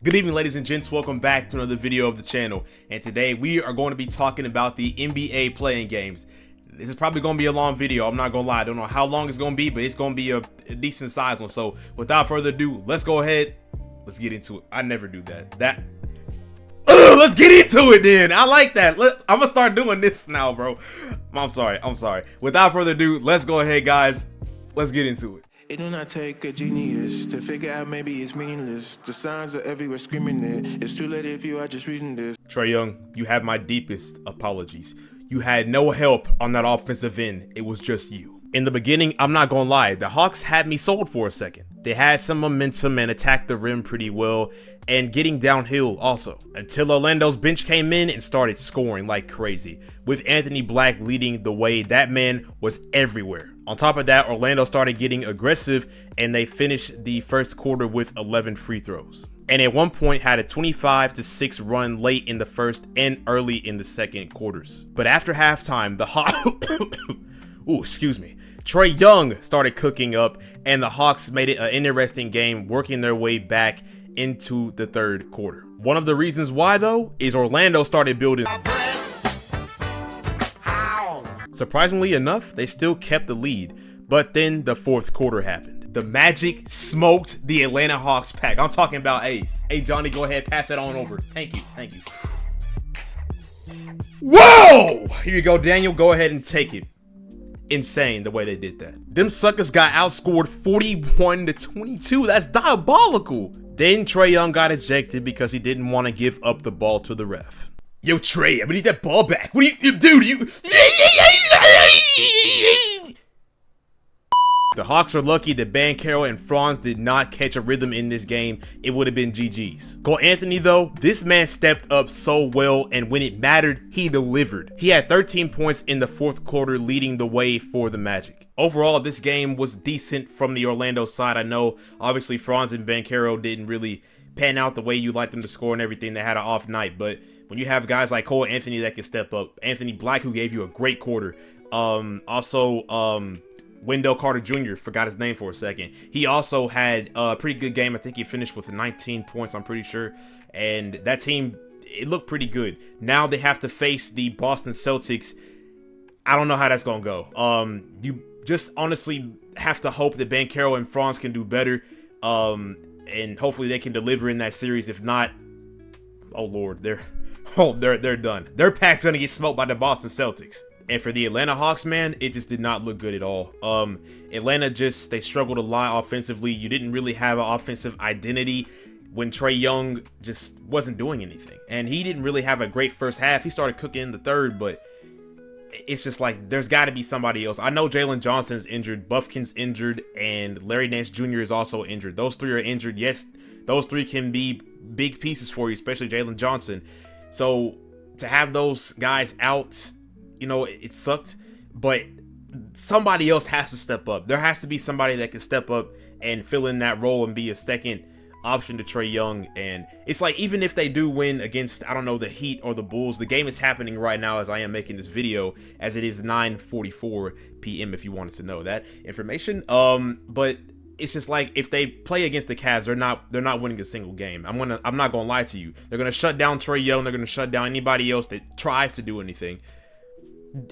Good evening, ladies and gents. Welcome back to another video of the channel. And today we are going to be talking about the NBA playing games. This is probably going to be a long video. I'm not going to lie. I don't know how long it's going to be, but it's going to be a decent size one. So without further ado, let's go ahead. Let's get into it. I never do that. Let's get into it then. I like that. I'm going to start doing this now, bro. I'm sorry. Without further ado, let's go ahead, guys. Let's get into it. It do not take a genius to figure out maybe it's meaningless. The signs are everywhere screaming it. It's too late if you are just reading this. Trae Young, you have my deepest apologies. You had no help on that offensive end. It was just you. In the beginning, I'm not gonna lie, the Hawks had me sold for a second. They had some momentum and attacked the rim pretty well and getting downhill also. Until Orlando's bench came in and started scoring like crazy. With Anthony Black leading the way, that man was everywhere. On top of that, Orlando started getting aggressive and they finished the first quarter with 11 free throws. And at one point had a 25-6 run late in the first and early in the second quarters. But after halftime, the Trae Young started cooking up and the Hawks made it an interesting game, working their way back into the third quarter. One of the reasons why though is Orlando started building. Surprisingly enough, they still kept the lead, but then the fourth quarter happened. The Magic smoked the Atlanta Hawks pack. I'm talking about, hey Johnny, go ahead, pass that on over. Thank you. Whoa! Here you go, Daniel, go ahead and take it. Insane the way they did that. Them suckers got outscored 41-22. That's diabolical. Then Trae Young got ejected because he didn't want to give up the ball to the ref. Yo, Trae, I'm gonna need that ball back. What do you do? The Hawks are lucky that Banchero and Franz did not catch a rhythm in this game. It would have been GG's. Cole Anthony though, this man stepped up so well, and when it mattered, he delivered. He had 13 points in the fourth quarter, leading the way for the Magic. Overall, this game was decent from the Orlando side. I know obviously Franz and Banchero didn't really pan out the way you like them to score and everything. They had an off night, but when you have guys like Cole Anthony that can step up, Anthony Black, who gave you a great quarter, Wendell Carter Jr., forgot his name for a second. He also had a pretty good game. I think he finished with 19 points, I'm pretty sure. And that team, it looked pretty good. Now they have to face the Boston Celtics. I don't know how that's going to go. You just honestly have to hope that Banchero and Franz can do better. And hopefully they can deliver in that series. If not, oh Lord, they're done. Their pack's going to get smoked by the Boston Celtics. And for the Atlanta Hawks, man, it just did not look good at all. Atlanta they struggled a lot offensively. You didn't really have an offensive identity when Trae Young just wasn't doing anything. And he didn't really have a great first half. He started cooking in the third, but it's just like there's got to be somebody else. I know Jalen Johnson's injured, Buffkin's injured, and Larry Nance Jr. is also injured. Those three are injured. Yes, those three can be big pieces for you, especially Jalen Johnson. So to have those guys out, you know, it sucked, but somebody else has to step up. There has to be somebody that can step up and fill in that role and be a second option to Trae Young. And it's like, even if they do win against, I don't know, the Heat or the Bulls, the game is happening right now as I am making this video, as it is 9:44 p.m. if you wanted to know that information. But it's just like, if they play against the Cavs, they're not winning a single game. I'm not gonna lie to you. They're gonna shut down Trae Young. They're gonna shut down anybody else that tries to do anything.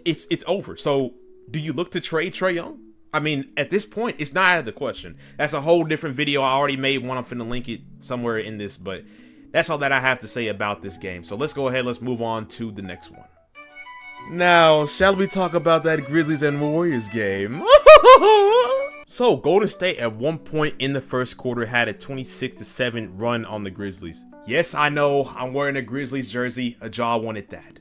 It's over. So do you look to trade Trae Young? I mean, at this point, it's not out of the question. That's a whole different video. I already made one. I'm finna link it somewhere in this, but that's all that I have to say about this game. So let's go ahead. Let's move on to the next one. Now, shall we talk about that Grizzlies and Warriors game? So Golden State at one point in the first quarter had a 26-7 run on the Grizzlies. Yes, I know, I'm wearing a Grizzlies jersey. A jaw wanted that.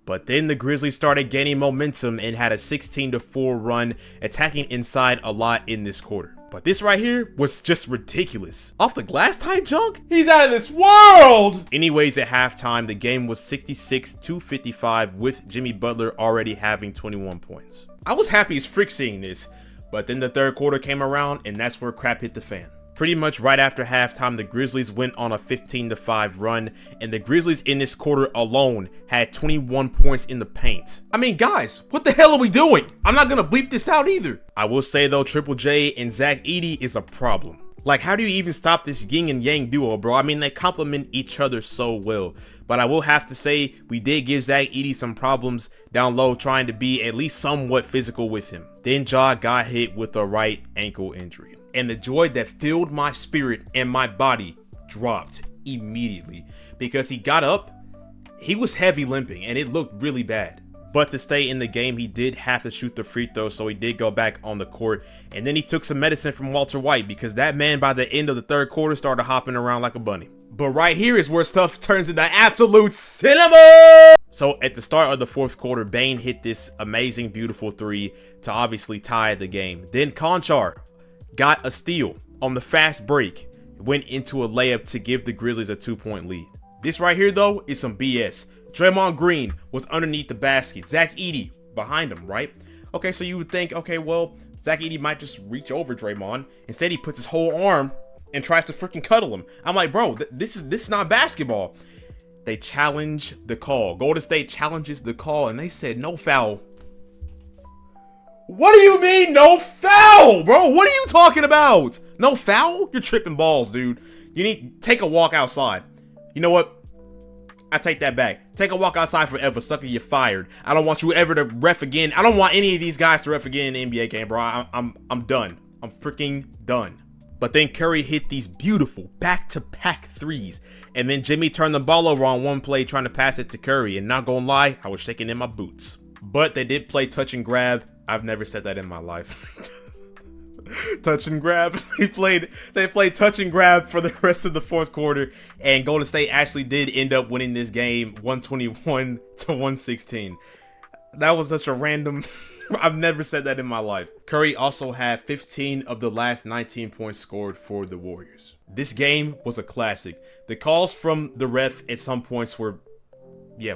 But then the Grizzlies started gaining momentum and had a 16-4 run, attacking inside a lot in this quarter. But this right here was just ridiculous. Off the glass type junk? He's out of this world! Anyways, at halftime, the game was 66-55 with Jimmy Butler already having 21 points. I was happy as frick seeing this, but then the third quarter came around and that's where crap hit the fan. Pretty much right after halftime, the Grizzlies went on a 15-5 run, and the Grizzlies in this quarter alone had 21 points in the paint. I mean, guys, what the hell are we doing? I'm not gonna bleep this out either. I will say though, Triple J and Zach Edey is a problem. Like, how do you even stop this yin and yang duo, bro? I mean, they complement each other so well. But I will have to say, we did give Zach Edey some problems down low, trying to be at least somewhat physical with him. Then Ja got hit with a right ankle injury. And the joy that filled my spirit and my body dropped immediately. Because he got up, he was heavy limping, and it looked really bad. But to stay in the game, he did have to shoot the free throw, so he did go back on the court. And then he took some medicine from Walter White, because that man, by the end of the third quarter, started hopping around like a bunny. But right here is where stuff turns into absolute cinema! So at the start of the fourth quarter, Bane hit this amazing, beautiful three to obviously tie the game. Then Conchar got a steal on the fast break, went into a layup to give the Grizzlies a 2-point lead. This right here, though, is some BS. Draymond Green was underneath the basket. Zach Edey behind him, right? Okay, so you would think, okay, well, Zach Edey might just reach over Draymond. Instead, he puts his whole arm and tries to freaking cuddle him. I'm like, bro, this is not basketball. They challenge the call. Golden State challenges the call, and they said no foul. What do you mean no foul, bro? What are you talking about? No foul? You're tripping balls, dude. You need take a walk outside. You know what? I take that back. Take a walk outside forever, sucker. You're fired. I don't want you ever to ref again. I don't want any of these guys to ref again in the NBA game, bro. I'm done. I'm freaking done. But then Curry hit these beautiful back-to-back threes, and then Jimmy turned the ball over on one play trying to pass it to Curry. And not gonna lie, I was shaking in my boots. But they did play touch and grab. I've never said that in my life. Touch and grab. They played touch and grab for the rest of the fourth quarter, and Golden State actually did end up winning this game 121-116. That was such a random I've never said that in my life. Curry also had 15 of the last 19 points scored for the Warriors. This game was a classic. The calls from the ref at some points were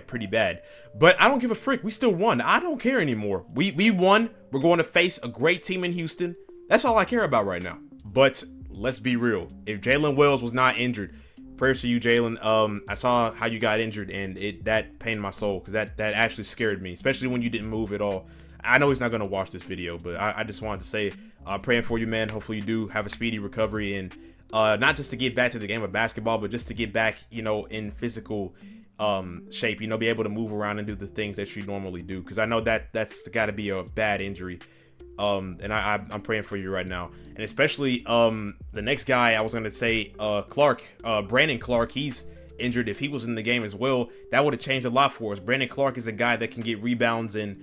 pretty bad. But I don't give a frick. We still won. I don't care anymore. We won. We're going to face a great team in Houston. That's all I care about right now. But let's be real. If Jalen Wells was not injured, prayers to you, Jalen. I saw how you got injured, and that pained my soul, because that actually scared me, especially when you didn't move at all. I know he's not going to watch this video, but I just wanted to say, praying for you, man. Hopefully you do have a speedy recovery, and not just to get back to the game of basketball, but just to get back, in physical shape, be able to move around and do the things that you normally do, because I know that's got to be a bad injury. And I'm praying for you right now, and especially the next guy I was gonna say, Brandon Clark. He's injured. If he was in the game as well, that would have changed a lot for us. Brandon Clark is a guy that can get rebounds, and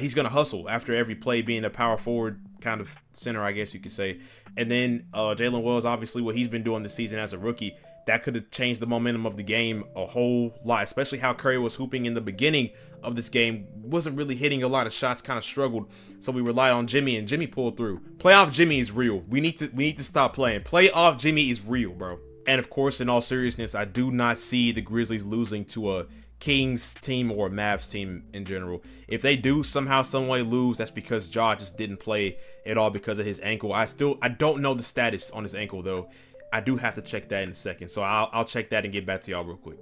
he's gonna hustle after every play, being a power forward kind of center, I guess you could say. And then Jalen Wells, obviously what he's been doing this season as a rookie, that could have changed the momentum of the game a whole lot, especially how Curry was hooping in the beginning of this game. Wasn't really hitting a lot of shots, kind of struggled, so we relied on Jimmy, and Jimmy pulled through. Playoff Jimmy is real. We need to stop playing. Playoff Jimmy is real, bro. And of course, in all seriousness, I do not see the Grizzlies losing to a Kings team or a Mavs team in general. If they do somehow, some way lose, that's because Ja just didn't play at all because of his ankle. I don't know the status on his ankle though. I do have to check that in a second, so I'll check that and get back to y'all real quick.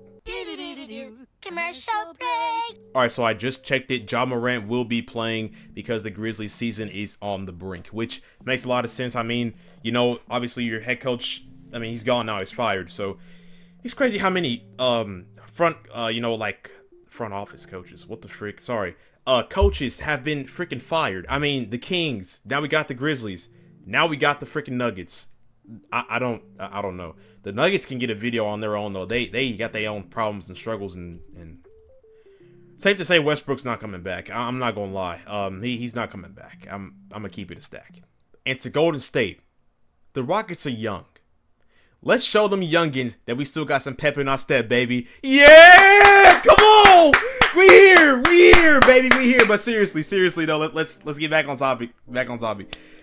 Commercial break. All right, so I just checked it. Ja Morant will be playing because the Grizzlies season is on the brink, which makes a lot of sense. I mean, obviously your head coach, he's gone now. He's fired. So it's crazy how many front office coaches. What the frick? Sorry. Coaches have been freaking fired. I mean, the Kings. Now we got the Grizzlies. Now we got the freaking Nuggets. I don't know. The Nuggets can get a video on their own though. They got their own problems and struggles, and safe to say Westbrook's not coming back. I'm not gonna lie. He's not coming back. I'm gonna keep it a stack. And to Golden State, the Rockets are young. Let's show them youngins that we still got some pep in our step, baby. Yeah, come on. We here, baby. We here. But seriously though, let's get back on topic.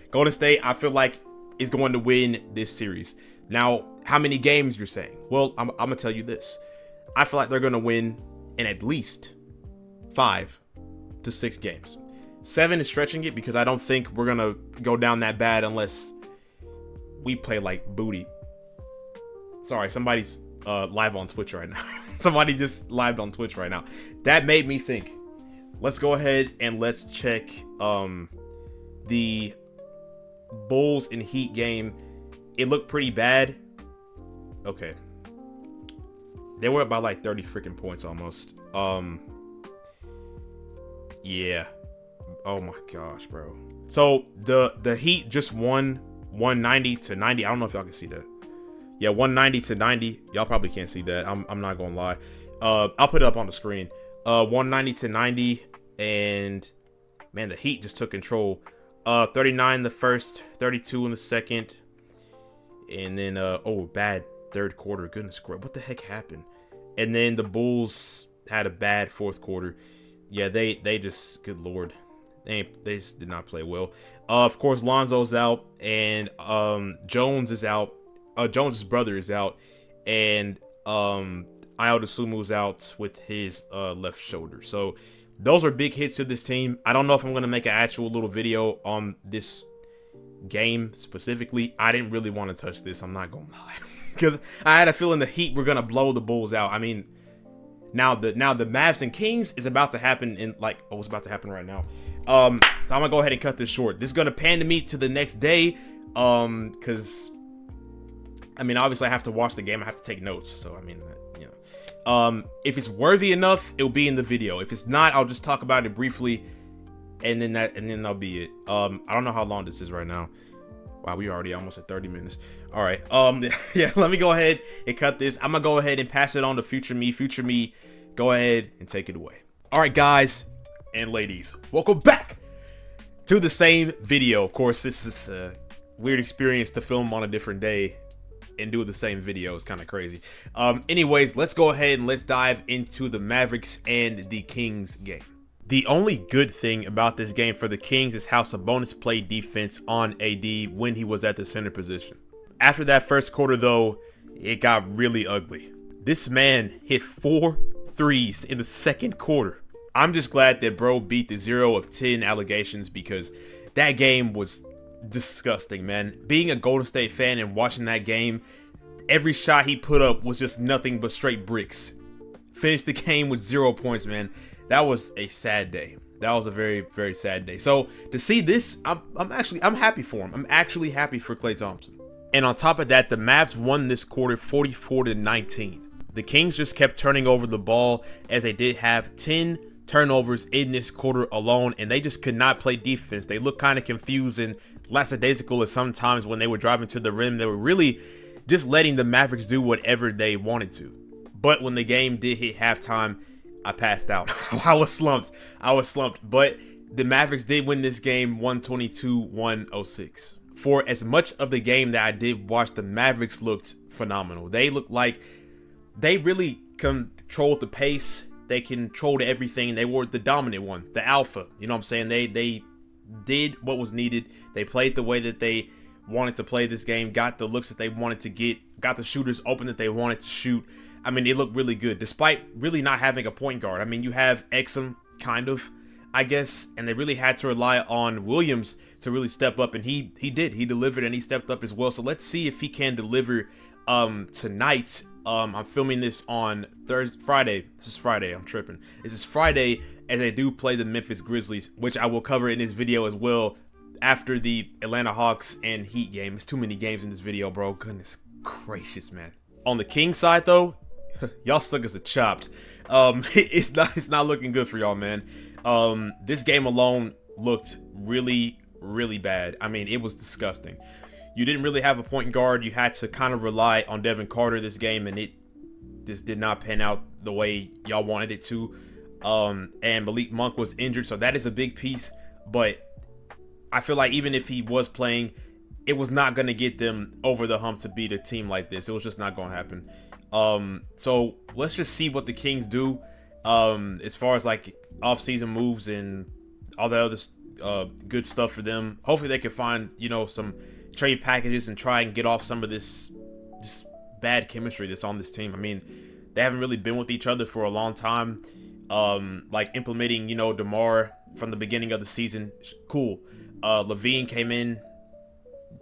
Golden State, I feel like, is going to win this series. Now, how many games you're saying? Well, I'm gonna tell you this. I feel like they're gonna win in at least 5 to 6 games. 7 is stretching it, because I don't think we're gonna go down that bad unless we play like booty. Sorry, somebody's live on Twitch right now. Somebody just lived on Twitch right now. That made me think. Let's go ahead and let's check the Bulls and Heat game it looked pretty bad. Okay. They were up by like 30 freaking points almost. Yeah. Oh my gosh, bro. So the Heat just won 190 to 90. I don't know if y'all can see that. Yeah, 190 to 90. Y'all probably can't see that. I'm not gonna lie. I'll put it up on the screen. 190 to 90, and man, the Heat just took control. 39 the first, 32 in the second, and then bad third quarter. Goodness gracious, what the heck happened? And then the Bulls had a bad fourth quarter. Yeah, they just, good lord, they just did not play well. Of course, Lonzo's out, and Jones is out. Jones's brother is out, and Ayo Dosunmu's out with his left shoulder. So those are big hits to this team. I don't know if I'm gonna make an actual little video on this game specifically. I didn't really want to touch this. I'm not gonna lie, because I had a feeling the Heat were gonna blow the Bulls out. I mean, now the Mavs and Kings is about to happen in like what's about to happen right now. So I'm gonna go ahead and cut this short. This is gonna pan to me to the next day, because I mean, obviously I have to watch the game. I have to take notes. So I mean, you know, if it's worthy enough, it'll be in the video. If it's not, I'll just talk about it briefly, and then that'll be it. I don't know how long this is right now. Wow, we already almost at 30 minutes. All right. Yeah, let me go ahead and cut this. I'm gonna go ahead and pass it on to Future Me. Future Me, go ahead and take it away. All right, guys and ladies, welcome back to the same video. Of course, this is a weird experience to film on a different day and do the same video. It's kind of crazy. Anyways, let's go ahead and let's dive into the Mavericks and the Kings game. The only good thing about this game for the Kings is how Sabonis played defense on AD when he was at the center position. After that first quarter, though, it got really ugly. This man hit 4 threes in the second quarter. I'm just glad that bro beat the 0 of 10 allegations, because that game was disgusting, man. Being a Golden State fan and watching that game, every shot he put up was just nothing but straight bricks. Finished the game with 0 points, man. That was a sad day. That was a very, very sad day. So to see this, I'm happy for him. I'm actually happy for Klay Thompson. And on top of that, the Mavs won this quarter 44-19. The Kings just kept turning over the ball, as they did have 10 turnovers in this quarter alone, and they just could not play defense. They looked kind of confused and lackadaisical at sometimes when they were driving to the rim. They were really just letting the Mavericks do whatever they wanted to. But when the game did hit halftime, I passed out. I was slumped. But the Mavericks did win this game 122-106. For as much of the game that I did watch, the Mavericks looked phenomenal. They looked like they really controlled the pace. They controlled everything. They were the dominant one, the alpha. You know what I'm saying? They did what was needed. They played the way that they wanted to play this game, got the looks that they wanted to get, got the shooters open that they wanted to shoot. I mean, it looked really good, despite really not having a point guard. I mean, you have Exum, kind of, I guess, and they really had to rely on Williams to really step up, and he did. He delivered, and he stepped up as well. So let's see if he can deliver tonight. I'm filming this on Friday. This is Friday. I'm tripping. This is Friday, as they do play the Memphis Grizzlies, which I will cover in this video as well after the Atlanta Hawks and Heat game. It's too many games in this video, bro. Goodness gracious, man. On the Kings side, though, y'all suckers are chopped. It's not looking good for y'all, man. This game alone looked really, really bad. I mean, it was disgusting. You didn't really have a point guard. You had to kind of rely on Devin Carter this game, and it just did not pan out the way y'all wanted it to. And Malik Monk was injured, so that is a big piece. But I feel like even if he was playing, it was not going to get them over the hump to beat a team like this. It was just not going to happen. So let's just see what the Kings do as far as like off-season moves and all the other good stuff for them. Hopefully they can find, you know, some trade packages and try and get off some of this bad chemistry that's on this team. I mean, they haven't really been with each other for a long time. Like implementing, you know, DeMar from the beginning of the season, cool. Levine came in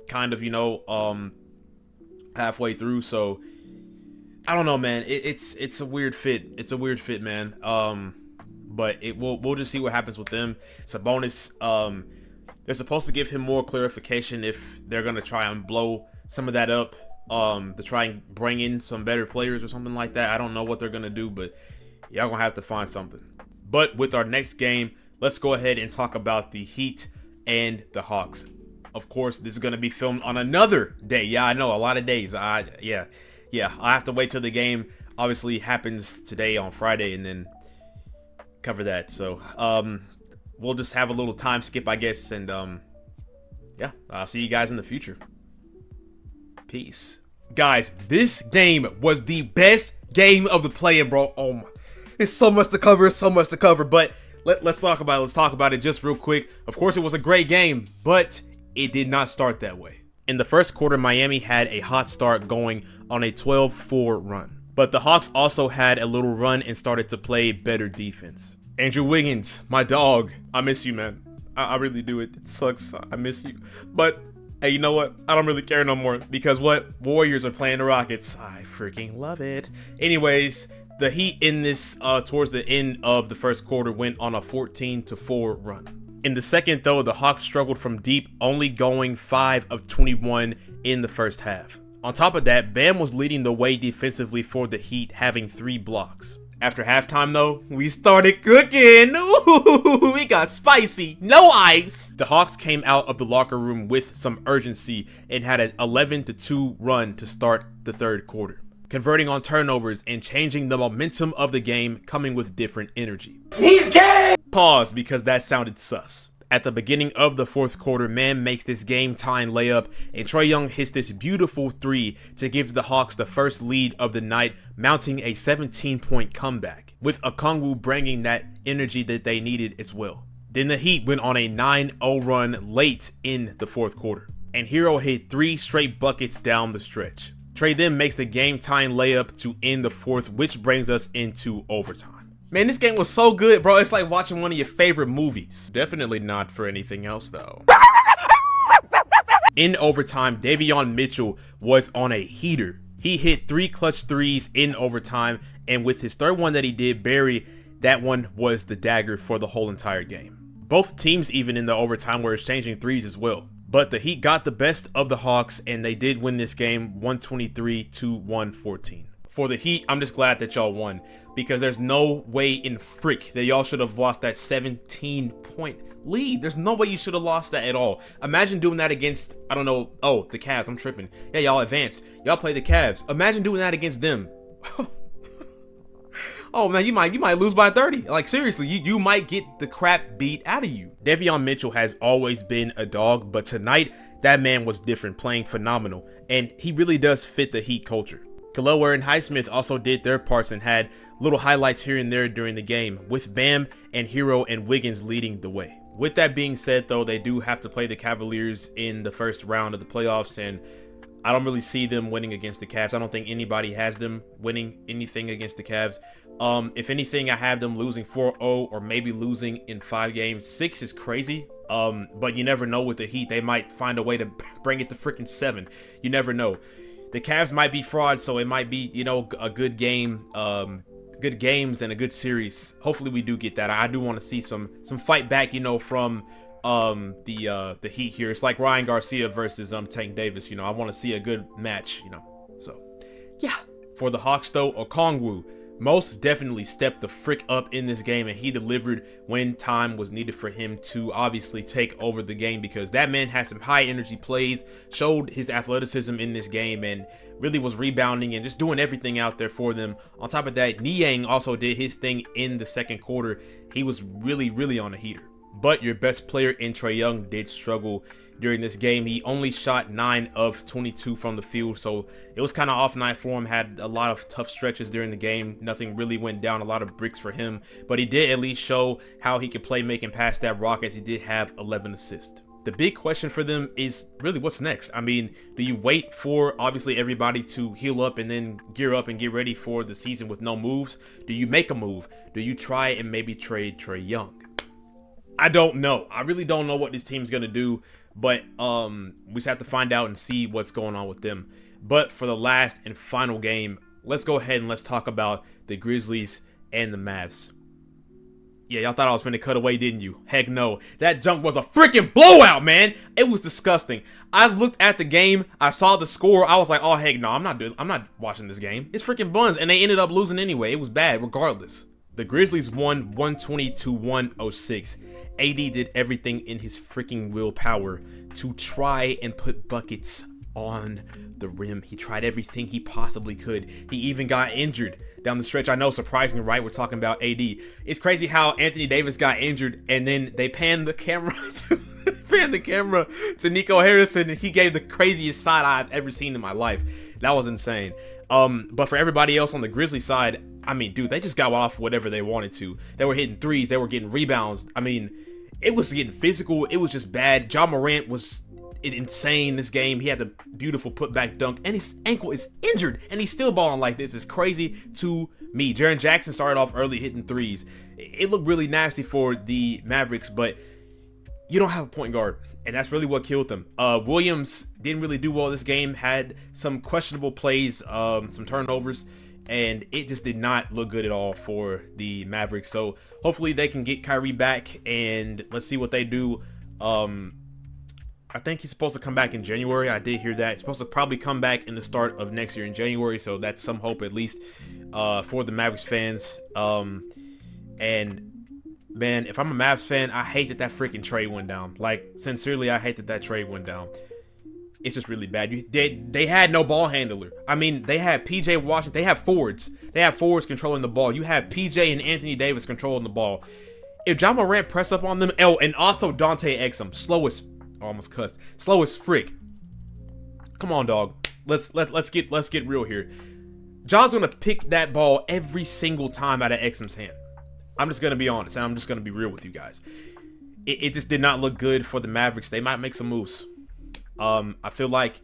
kind of, you know, halfway through, so I don't know, man. It's a weird fit. It's a weird fit, man. But we'll just see what happens with them. Sabonis, they're supposed to give him more clarification if they're gonna try and blow some of that up to try and bring in some better players or something like that. I don't know what they're going to do, but y'all going to have to find something. But with our next game, let's go ahead and talk about the Heat and the Hawks. Of course, this is going to be filmed on another day. Yeah, I know, a lot of days. Yeah, I have to wait till the game obviously happens today on Friday and then cover that. So, we'll just have a little time skip, I guess, and yeah, I'll see you guys in the future. Peace. Guys, this game was the best game of the play-in, bro. Oh my, it's so much to cover, but let's talk about it. Let's talk about it just real quick. Of course, it was a great game, but it did not start that way. In the first quarter, Miami had a hot start going on a 12-4 run. But the Hawks also had a little run and started to play better defense. Andrew Wiggins, my dog, I miss you, man. I really do. It sucks. I miss you. But hey, you know what? I don't really care no more because what? Warriors are playing the Rockets. I freaking love it. Anyways, the Heat in this towards the end of the first quarter went on a 14-4 run. In the second, though, the Hawks struggled from deep, only going 5 of 21 in the first half. On top of that, Bam was leading the way defensively for the Heat, having 3 blocks. After halftime, though, we started cooking. Ooh, we got spicy. No ice. The Hawks came out of the locker room with some urgency and had an 11-2 run to start the third quarter, converting on turnovers and changing the momentum of the game, coming with different energy. He's gay! Pause, because that sounded sus. At the beginning of the fourth quarter, Man makes this game-tying layup, and Trae Young hits this beautiful 3 to give the Hawks the first lead of the night, mounting a 17-point comeback, with Okongwu bringing that energy that they needed as well. Then the Heat went on a 9-0 run late in the fourth quarter, and Hero hit 3 straight buckets down the stretch. Trae then makes the game-tying layup to end the fourth, which brings us into overtime. Man, this game was so good, bro. It's like watching one of your favorite movies. Definitely not for anything else, though. In overtime, Davion Mitchell was on a heater. He hit 3 clutch threes in overtime, and with his third one that he did bury, that one was the dagger for the whole entire game. Both teams, even in the overtime, were exchanging threes as well. But the Heat got the best of the Hawks, and they did win this game 123-114. For the Heat, I'm just glad that y'all won, because there's no way in frick that y'all should have lost that 17-point lead. There's no way you should have lost that at all. Imagine doing that against, I don't know, oh, the Cavs. I'm tripping. Yeah, y'all advanced. Y'all play the Cavs. Imagine doing that against them. Oh man, you might lose by 30. Like seriously, you might get the crap beat out of you. Davion Mitchell has always been a dog, but tonight that man was different, playing phenomenal, and he really does fit the Heat culture. Khalil Ware and Highsmith also did their parts and had little highlights here and there during the game, with Bam and Hero and Wiggins leading the way. With that being said, though, they do have to play the Cavaliers in the first round of the playoffs, and I don't really see them winning against the Cavs. I don't think anybody has them winning anything against the Cavs. If anything, I have them losing 4-0 or maybe losing in 5 games. 6 is crazy. But you never know with the Heat. They might find a way to bring it to freaking 7. You never know. The Cavs might be frauds, so it might be, you know, a good game, good games and a good series. Hopefully we do get that. I do want to see some fight back, you know, from the Heat here. It's like Ryan Garcia versus Tank Davis, you know. I want to see a good match, you know. So, yeah. For the Hawks, though, Okongwu most definitely stepped the frick up in this game, and he delivered when time was needed for him to obviously take over the game, because that man had some high energy plays, showed his athleticism in this game, and really was rebounding and just doing everything out there for them. On top of that, Niang also did his thing in the second quarter. He was really on a heater. But your best player in Trae Young did struggle during this game. He only shot 9 of 22 from the field, so it was kind of off night for him. Had a lot of tough stretches during the game. Nothing really went down, a lot of bricks for him, but he did at least show how he could play making past that rock, as he did have 11 assists. The big question for them is really what's next. I mean, do you wait for obviously everybody to heal up and then gear up and get ready for the season with no moves? Do you make a move? Do you try and maybe trade Trae Young? I don't know. I really don't know what this team's going to do, but we just have to find out and see what's going on with them. But for the last and final game, let's go ahead and let's talk about the Grizzlies and the Mavs. Yeah, y'all thought I was finna cut away, didn't you? Heck no. That junk was a freaking blowout, man. It was disgusting. I looked at the game. I saw the score. I was like, oh, heck no. I'm not watching this game. It's freaking buns. And they ended up losing anyway. It was bad regardless. The Grizzlies won 120 to 106. AD did everything in his freaking willpower to try and put buckets on the rim. He tried everything he possibly could. He even got injured down the stretch. I know, surprising, right? We're talking about AD. It's crazy how Anthony Davis got injured and then they panned the camera to Nico Harrison, and he gave the craziest side eye I've ever seen in my life. That was insane. But for everybody else on the Grizzlies side, I mean, dude, they just got off whatever they wanted to. They were hitting threes. They were getting rebounds. I mean, it was getting physical. It was just bad. Ja Morant was insane this game. He had the beautiful putback dunk, and his ankle is injured, and he's still balling like this. It's crazy to me. Jaren Jackson started off early hitting threes. It looked really nasty for the Mavericks, but you don't have a point guard, and that's really what killed them. Williams didn't really do well this game, had some questionable plays, some turnovers, and it just did not look good at all for the Mavericks. So hopefully they can get Kyrie back, and let's see what they do. I think he's supposed to come back in January. I did hear that. He's supposed to probably come back in the start of next year in January, so that's some hope at least for the Mavericks fans. And man, if I'm a Mavs fan, I hate that freaking trade went down. Like, sincerely, I hate that trade went down. It's just really bad. They had no ball handler. I mean, they had PJ Washington. They have forwards. They have forwards controlling the ball. You have PJ and Anthony Davis controlling the ball. If Ja Morant press up on them, and also Dante Exum, slow as frick. Come on, dog. Let's get real here. Ja's gonna pick that ball every single time out of Exum's hand. I'm just gonna be honest, and I'm just gonna be real with you guys. It just did not look good for the Mavericks. They might make some moves. I feel like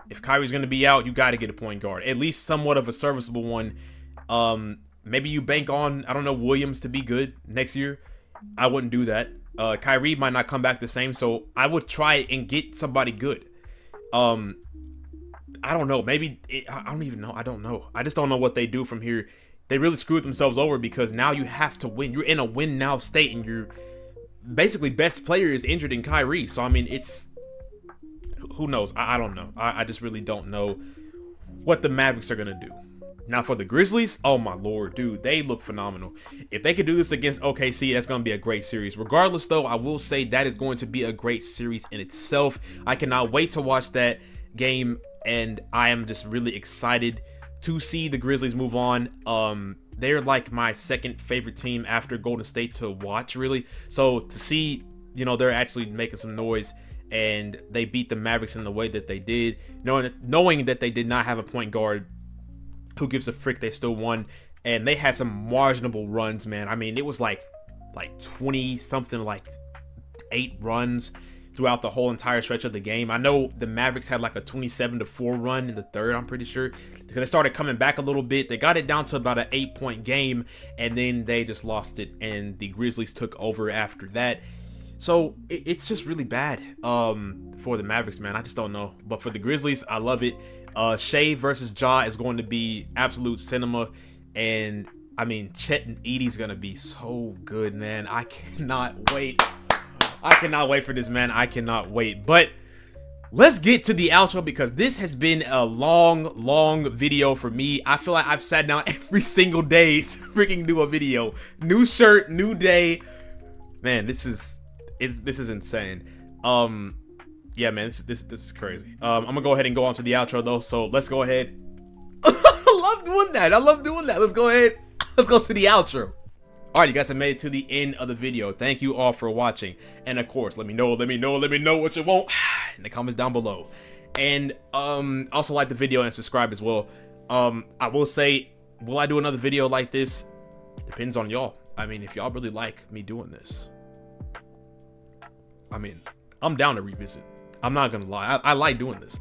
if Kyrie's gonna be out, you got to get a point guard, at least somewhat of a serviceable one. Maybe you bank on, I don't know, Williams to be good next year. I wouldn't do that. Kyrie might not come back the same, so I would try and get somebody good. I don't know. Maybe I don't even know. I don't know. I just don't know what they do from here. They really screwed themselves over because now you have to win. You're in a win now state, and your basically best player is injured in Kyrie. So I mean, it's who knows? I don't know. I just really don't know what the Mavericks are gonna do. Now for the Grizzlies, oh my lord, dude, they look phenomenal. If they could do this against OKC, that's going to be a great series. Regardless, though, I will say that is going to be a great series in itself. I cannot wait to watch that game, and I am just really excited to see the Grizzlies move on. They're like my second favorite team after Golden State to watch, really. So to see, you know, they're actually making some noise, and they beat the Mavericks in the way that they did, knowing that they did not have a point guard. Who gives a frick? They still won, and they had some marginable runs, man. I mean, it was like 20 something, like 8 runs throughout the whole entire stretch of the game. I know the Mavericks had like a 27-4 run in the third, I'm pretty sure, because they started coming back a little bit. They got it down to about an 8-point game, and then they just lost it, and the Grizzlies took over after that. So it's just really bad for the Mavericks, man. I just don't know. But for the Grizzlies, I love it. Shea versus Ja is going to be absolute cinema, and I mean, Chet and Edie's gonna be so good, man. I cannot wait. I cannot wait for this, man. I cannot wait. But let's get to the outro, because this has been a long video for me. I feel like I've sat down every single day to freaking do a video. New shirt, new day. Man, this is insane. Yeah, man, this is crazy. I'm gonna go ahead and go on to the outro though. So let's go ahead. I love doing that. Let's go ahead. Let's go to the outro. All right, you guys have made it to the end of the video. Thank you all for watching. And of course, let me know what you want in the comments down below. And also like the video and subscribe as well. I will say, will I do another video like this? Depends on y'all. I mean, if y'all really like me doing this, I mean, I'm down to revisit. I'm not gonna lie, I like doing this,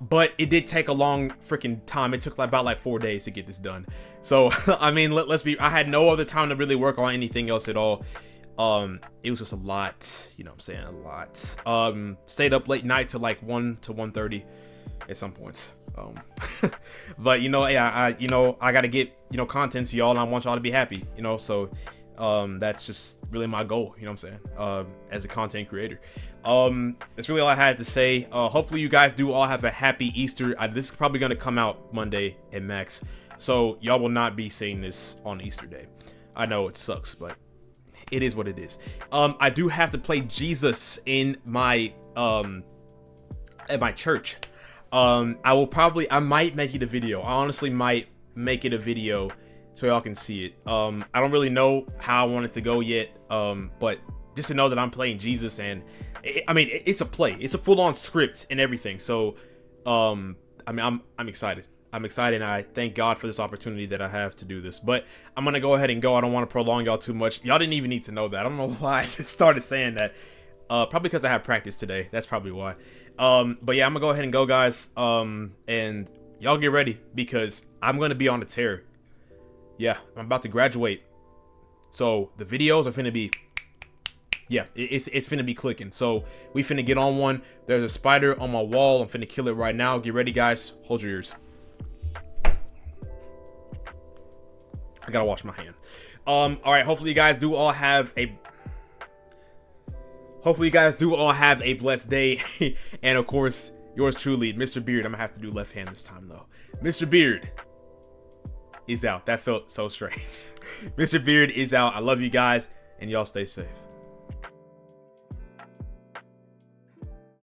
but it did take a long freaking time. It took about 4 days to get this done. So I mean, let's be, I had no other time to really work on anything else at all. It was just a lot, you know what I'm saying, a lot. Stayed up late night to 1 to 1:30 at some points. But you know, yeah, I gotta get, you know, content to y'all, and I want y'all to be happy, you know. So That's just really my goal, you know what I'm saying, as a content creator. That's really all I had to say. Hopefully you guys do all have a happy Easter. This is probably going to come out Monday at max, so y'all will not be seeing this on Easter day. I know it sucks, but it is what it is. I do have to play Jesus in my at my church. I might make it a video. I honestly might make it a video so y'all can see it. I don't really know how I want it to go yet, but just to know that I'm playing Jesus, and it's a play. It's a full-on script and everything. So, I'm excited. I'm excited, and I thank God for this opportunity that I have to do this. But I'm gonna go ahead and go. I don't want to prolong y'all too much. Y'all didn't even need to know that. I don't know why I just started saying that. Probably because I have practice today. That's probably why. But yeah, I'm gonna go ahead and go, guys. And y'all get ready, because I'm gonna be on the tear. Yeah, I'm about to graduate, so the videos are finna be, yeah, it's finna be clicking. So we finna get on one. There's a spider on my wall. I'm finna kill it right now. Get ready, guys. Hold your ears. I gotta wash my hand. All right. Hopefully you guys do all have a blessed day. And of course, yours truly, Mr. Beard. I'm gonna have to do left hand this time though. Mr. Beard is out. That felt so strange. Mr. Beard is out. I love you guys, and y'all stay safe.